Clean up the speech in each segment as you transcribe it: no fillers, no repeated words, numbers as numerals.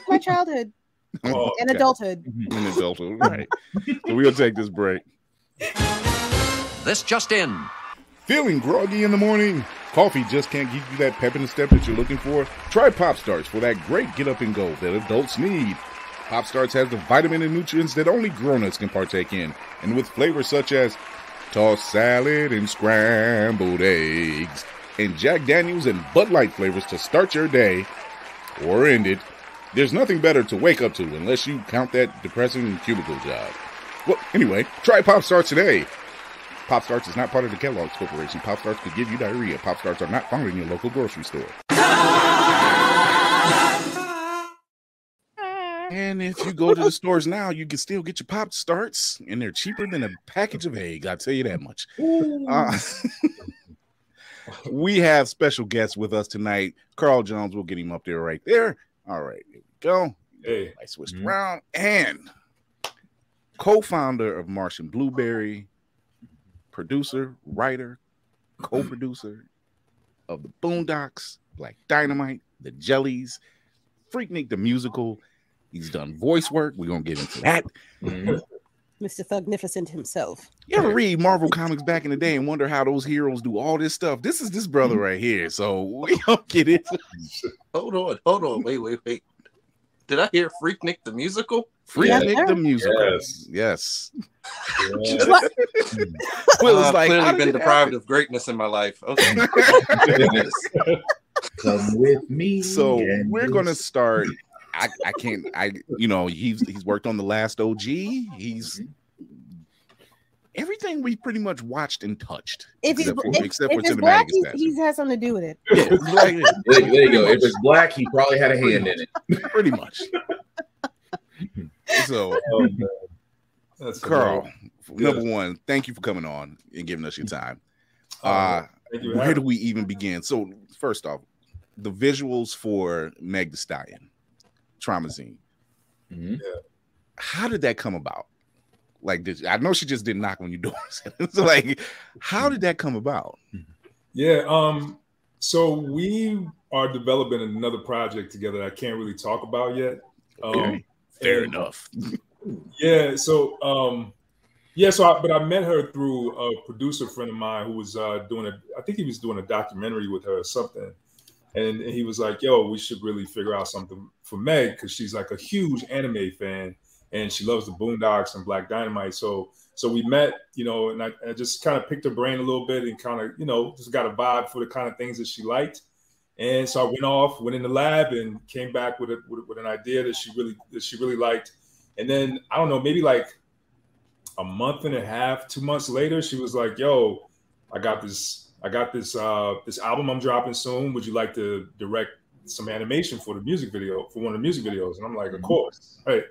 My childhood and adulthood. And adulthood, right. So we'll take this break. This just in. Feeling groggy in the morning? Coffee just can't give you that pep in the step that you're looking for? Try Pop Starts for that great get up and go that adults need. Pop Starts has the vitamin and nutrients that only grown-ups can partake in. And with flavors such as tossed salad and scrambled eggs, and Jack Daniels and Bud Light flavors to start your day or end it, there's nothing better to wake up to unless you count that depressing cubicle job. Well, anyway, try Pop Starts today. Pop Starts is not part of the Kellogg's Corporation. Pop Starts could give you diarrhea. Pop Starts are not found in your local grocery store. And if you go to the stores now, you can still get your Pop Starts, and they're cheaper than a package of eggs. I'll tell you that much. We have special guests with us tonight. Carl Jones, we'll get him up there right there. All right, here we go. Hey. I switched around. And co-founder of Martian Blueberry, producer, writer, co-producer of the Boondocks, Black Dynamite, the Jellies, Freaknik the Musical. He's done voice work. We're going to get into that. Mr. Thugnificent himself. You ever read Marvel comics back in the day and wonder how those heroes do all this stuff? This is this brother right here. So we don't get it. Hold on. Wait. Did I hear Freaknik the Musical? Freaknik the Musical. Yes. Well, it's like clearly been deprived of greatness in my life. Okay. Come with me. So we're gonna start. I can't. He's worked on The Last OG. He's everything we pretty much watched and touched. Except for cinematic black, he has something to do with it. Yeah, there you go. If it's black, he probably had a hand in it. Pretty much. So, Carl, number one, thank you for coming on and giving us your time. Where do we even begin? So, first off, the visuals for Meg Thee Stallion, Traumazine. How did that come about? Like, I know she just didn't knock on your doors. So, like, how did that come about? Yeah. So we are developing another project together that I can't really talk about yet. Fair enough. Yeah. So, but I met her through a producer friend of mine who was I think he was doing a documentary with her or something. And he was like, yo, we should really figure out something for Meg because she's like a huge anime fan and she loves the Boondocks and Black Dynamite. So we met, and I just kind of picked her brain a little bit and kind of, just got a vibe for the kind of things that she liked. And so I went in the lab and came back with an idea that she really liked. And then, I don't know, maybe like a month and a half, 2 months later, she was like, yo, I got this album I'm dropping soon. Would you like to direct some animation for one of the music videos? And I'm like, of course. Right.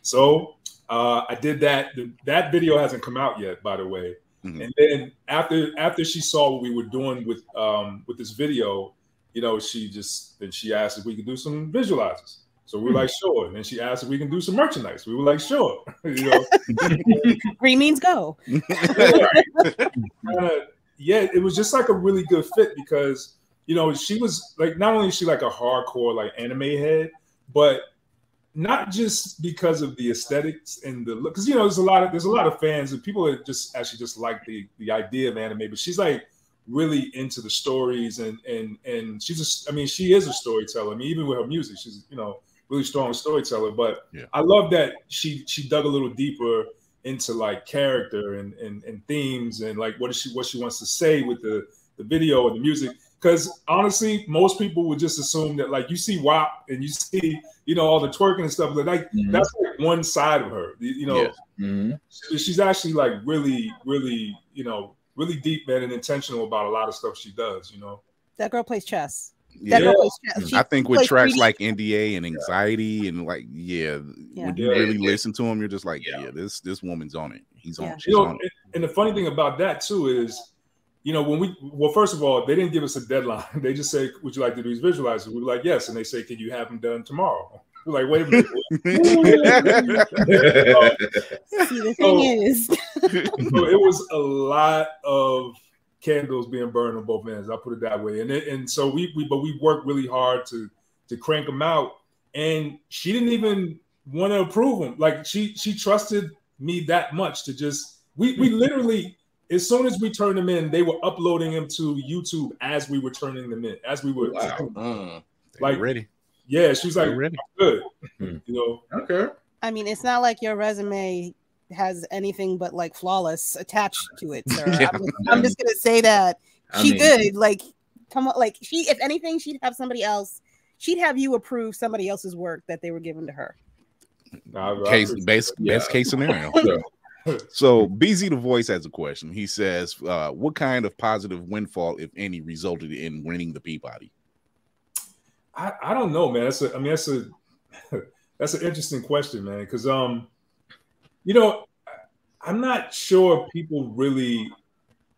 So I did that. That video hasn't come out yet, by the way. And then after she saw what we were doing with this video, she asked if we could do some visualizers. So we were like, sure. And then she asked if we can do some merchandise. We were like, sure. Green means go. It was just like a really good fit because, she was like, not only is she like a hardcore like anime head, but not just because of the aesthetics and the look, because there's a lot of fans and people that just actually just like the idea of anime, but she's like really into the stories and she is a storyteller. I mean, even with her music, she's really strong storyteller. But I love that she dug a little deeper into like character and themes and like what she wants to say with the video and the music. Because honestly, most people would just assume that like you see WAP and you see all the twerking and stuff, but like that's like one side of her. She's actually like really, really, really deep, man, and intentional about a lot of stuff she does. That girl plays chess. I think with tracks like NDA and Anxiety and like when you really listen to him, you're just like, this woman's on it. He's on. She's on it. And the funny thing about that too is, first of all, they didn't give us a deadline. They just say, would you like to do these visualizers? We were like, yes. And they say, can you have them done tomorrow? We're like, wait a minute. See, the thing is, so it was a lot of candles being burned on both ends. I'll put it that way. And so we worked really hard to crank them out. and she didn't even want to approve them. Like she trusted me that much to just we literally, as soon as we turned them in, they were uploading them to YouTube as we were turning them in, as we were like ready. Yeah, she was like, good. You know. Okay. I mean, it's not like your resume has anything but like flawless attached to it, sir. Yeah. I'm just gonna say that she mean, good. Like, come on, like she, if anything, she'd have somebody else. She'd have you approve somebody else's work that they were given to her. Best case scenario. So BZ the Voice has a question. He says, what kind of positive windfall, if any, resulted in winning the Peabody? I don't know, man. That's an interesting question, man. Because you know, I'm not sure people really,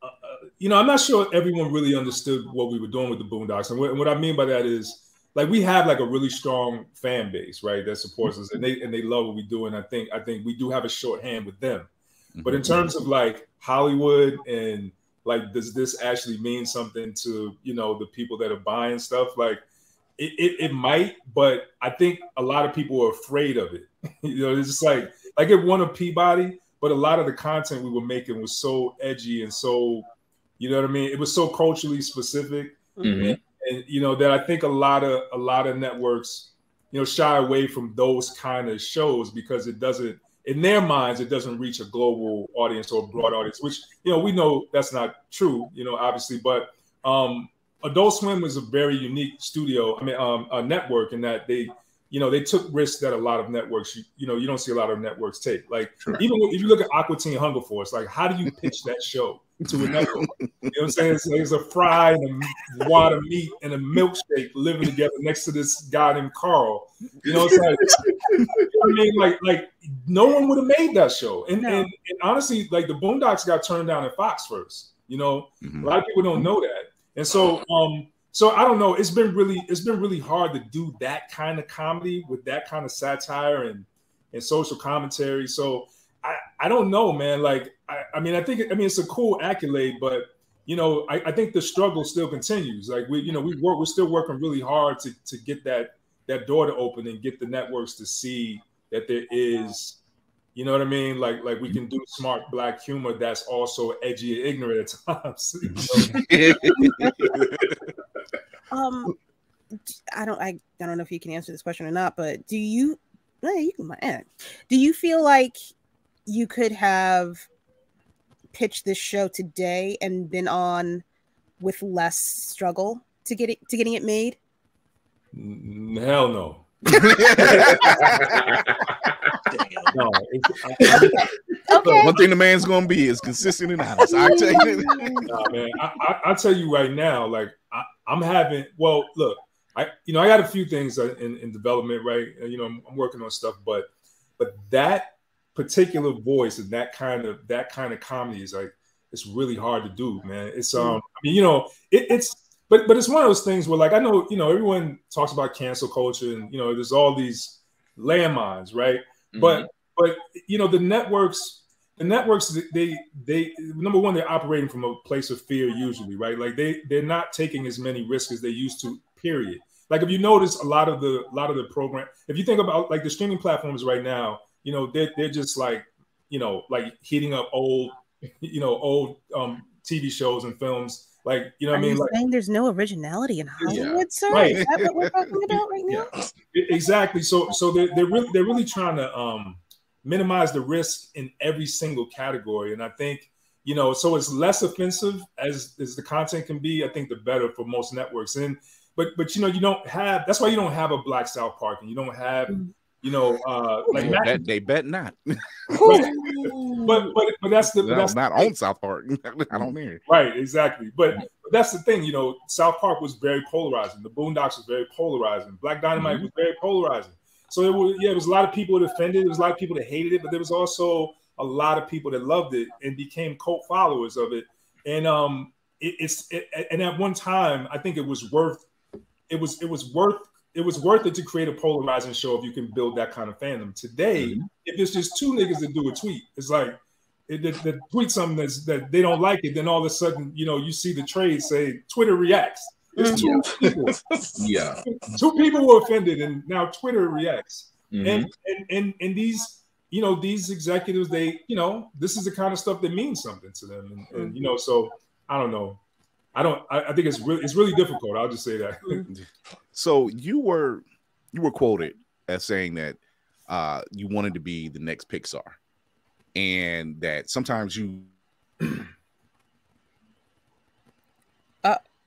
I'm not sure everyone really understood what we were doing with the Boondocks. And what I mean by that is, like, we have like a really strong fan base, right, that supports us, and they love what we do. And I think we do have a shorthand with them. But in terms of like Hollywood and like, does this actually mean something to, the people that are buying stuff? Like, it might, but I think a lot of people are afraid of it. It's just like it won a Peabody, but a lot of the content we were making was so edgy and so, you know what I mean? It was so culturally specific. And that I think a lot of networks, shy away from those kind of shows because it doesn't, in their minds, it doesn't reach a global audience or a broad audience, which, we know that's not true, obviously. But Adult Swim was a very unique studio, a network, in that they took risks that a lot of networks, you don't see a lot of networks take. Like, even if you look at Aqua Teen Hunger Force, like, how do you pitch that show to a network? You know what I'm saying? It's a fry and a wad of meat and a milkshake living together next to this guy named Carl. It's like, like no one would have made that show. And honestly, like, the Boondocks got turned down at Fox first. A lot of people don't know that. And so, so I don't know. It's been really hard to do that kind of comedy with that kind of satire and social commentary. So I don't know, man. Like, I mean, it's a cool accolade, but I think the struggle still continues. Like, we're still working really hard to get that door to open and get the networks to see that there is, you know what I mean? Like we can do smart Black humor that's also edgy and ignorant at times. I don't know if you can answer this question or not, but do you feel like you could have pitched this show today and been on with less struggle to getting it made? Hell no. No, okay. One thing the man's gonna be is consistent and honest. I tell you, man. I tell you right now, like, I'm having. Well, look, I got a few things in development, right? I'm working on stuff, but that particular voice and that kind of comedy is like, it's really hard to do, man. It's it's. But it's one of those things where, like, I know, everyone talks about cancel culture and, there's all these landmines, right? But the networks, they number one, they're operating from a place of fear usually, right? Like, they're not taking as many risks as they used to, period. Like, if you notice a lot of the program, if you think about like the streaming platforms right now, they're just like, like heating up old TV shows and films. Like, you know what I mean? Like, saying there's no originality in Hollywood, sir? Right. Is that what we're talking about right now? Exactly. So they're really trying to minimize the risk in every single category. And I think, so it's less offensive as the content can be. I think the better for most networks. And but you don't have, that's why you don't have a Black South Park, and you don't have like they bet not. but that's not on South Park. I don't mean right, exactly. But that's the thing, South Park was very polarizing. The Boondocks was very polarizing. Black Dynamite was very polarizing. So it was a lot of people that offended. There was a lot of people that hated it, but there was also a lot of people that loved it and became cult followers of it. And and at one time, I think it was worth it to create a polarizing show if you can build that kind of fandom. Today, if it's just two niggas that do a tweet, it's like that tweet something that they don't like it, then all of a sudden, you see the trade say Twitter reacts. It's two people. Yeah. Two people were offended, and now Twitter reacts. Mhm. And these, you know, these executives, they, you know, this is the kind of stuff that means something to them, and you know, so I don't know. I think it's really difficult. I'll just say that. So you were quoted as saying that you wanted to be the next Pixar, and that sometimes you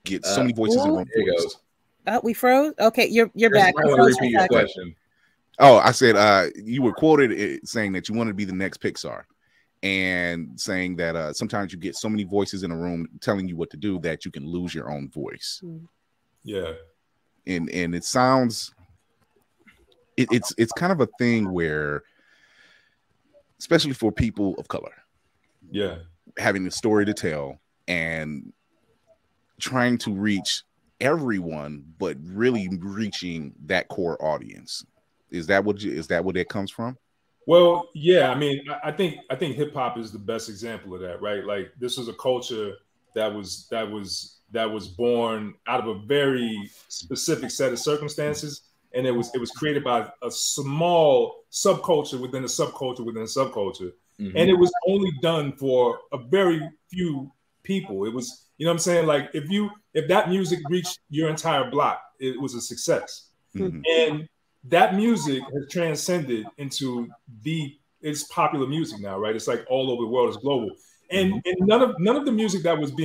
get so many voices in the room. There you go. We froze. Okay, you're back. I want to repeat your question. Oh, I said you were quoted saying that you wanted to be the next Pixar, and saying that sometimes you get so many voices in a room telling you what to do that you can lose your own voice. Yeah, and it sounds it's kind of a thing where, especially for people of color, yeah, having a story to tell and trying to reach everyone, but really reaching that core audience. Is that what it comes from? Well, yeah. I mean, I think hip hop is the best example of that, right? Like, this is a culture that was born out of a very specific set of circumstances, and it was created by a small subculture within a subculture within a subculture, and it was only done for a very few people. It was, you know what I'm saying? Like, if that music reached your entire block, it was a success. And that music has transcended into it's popular music now, right? It's like all over the world, it's global. And none of the music that was being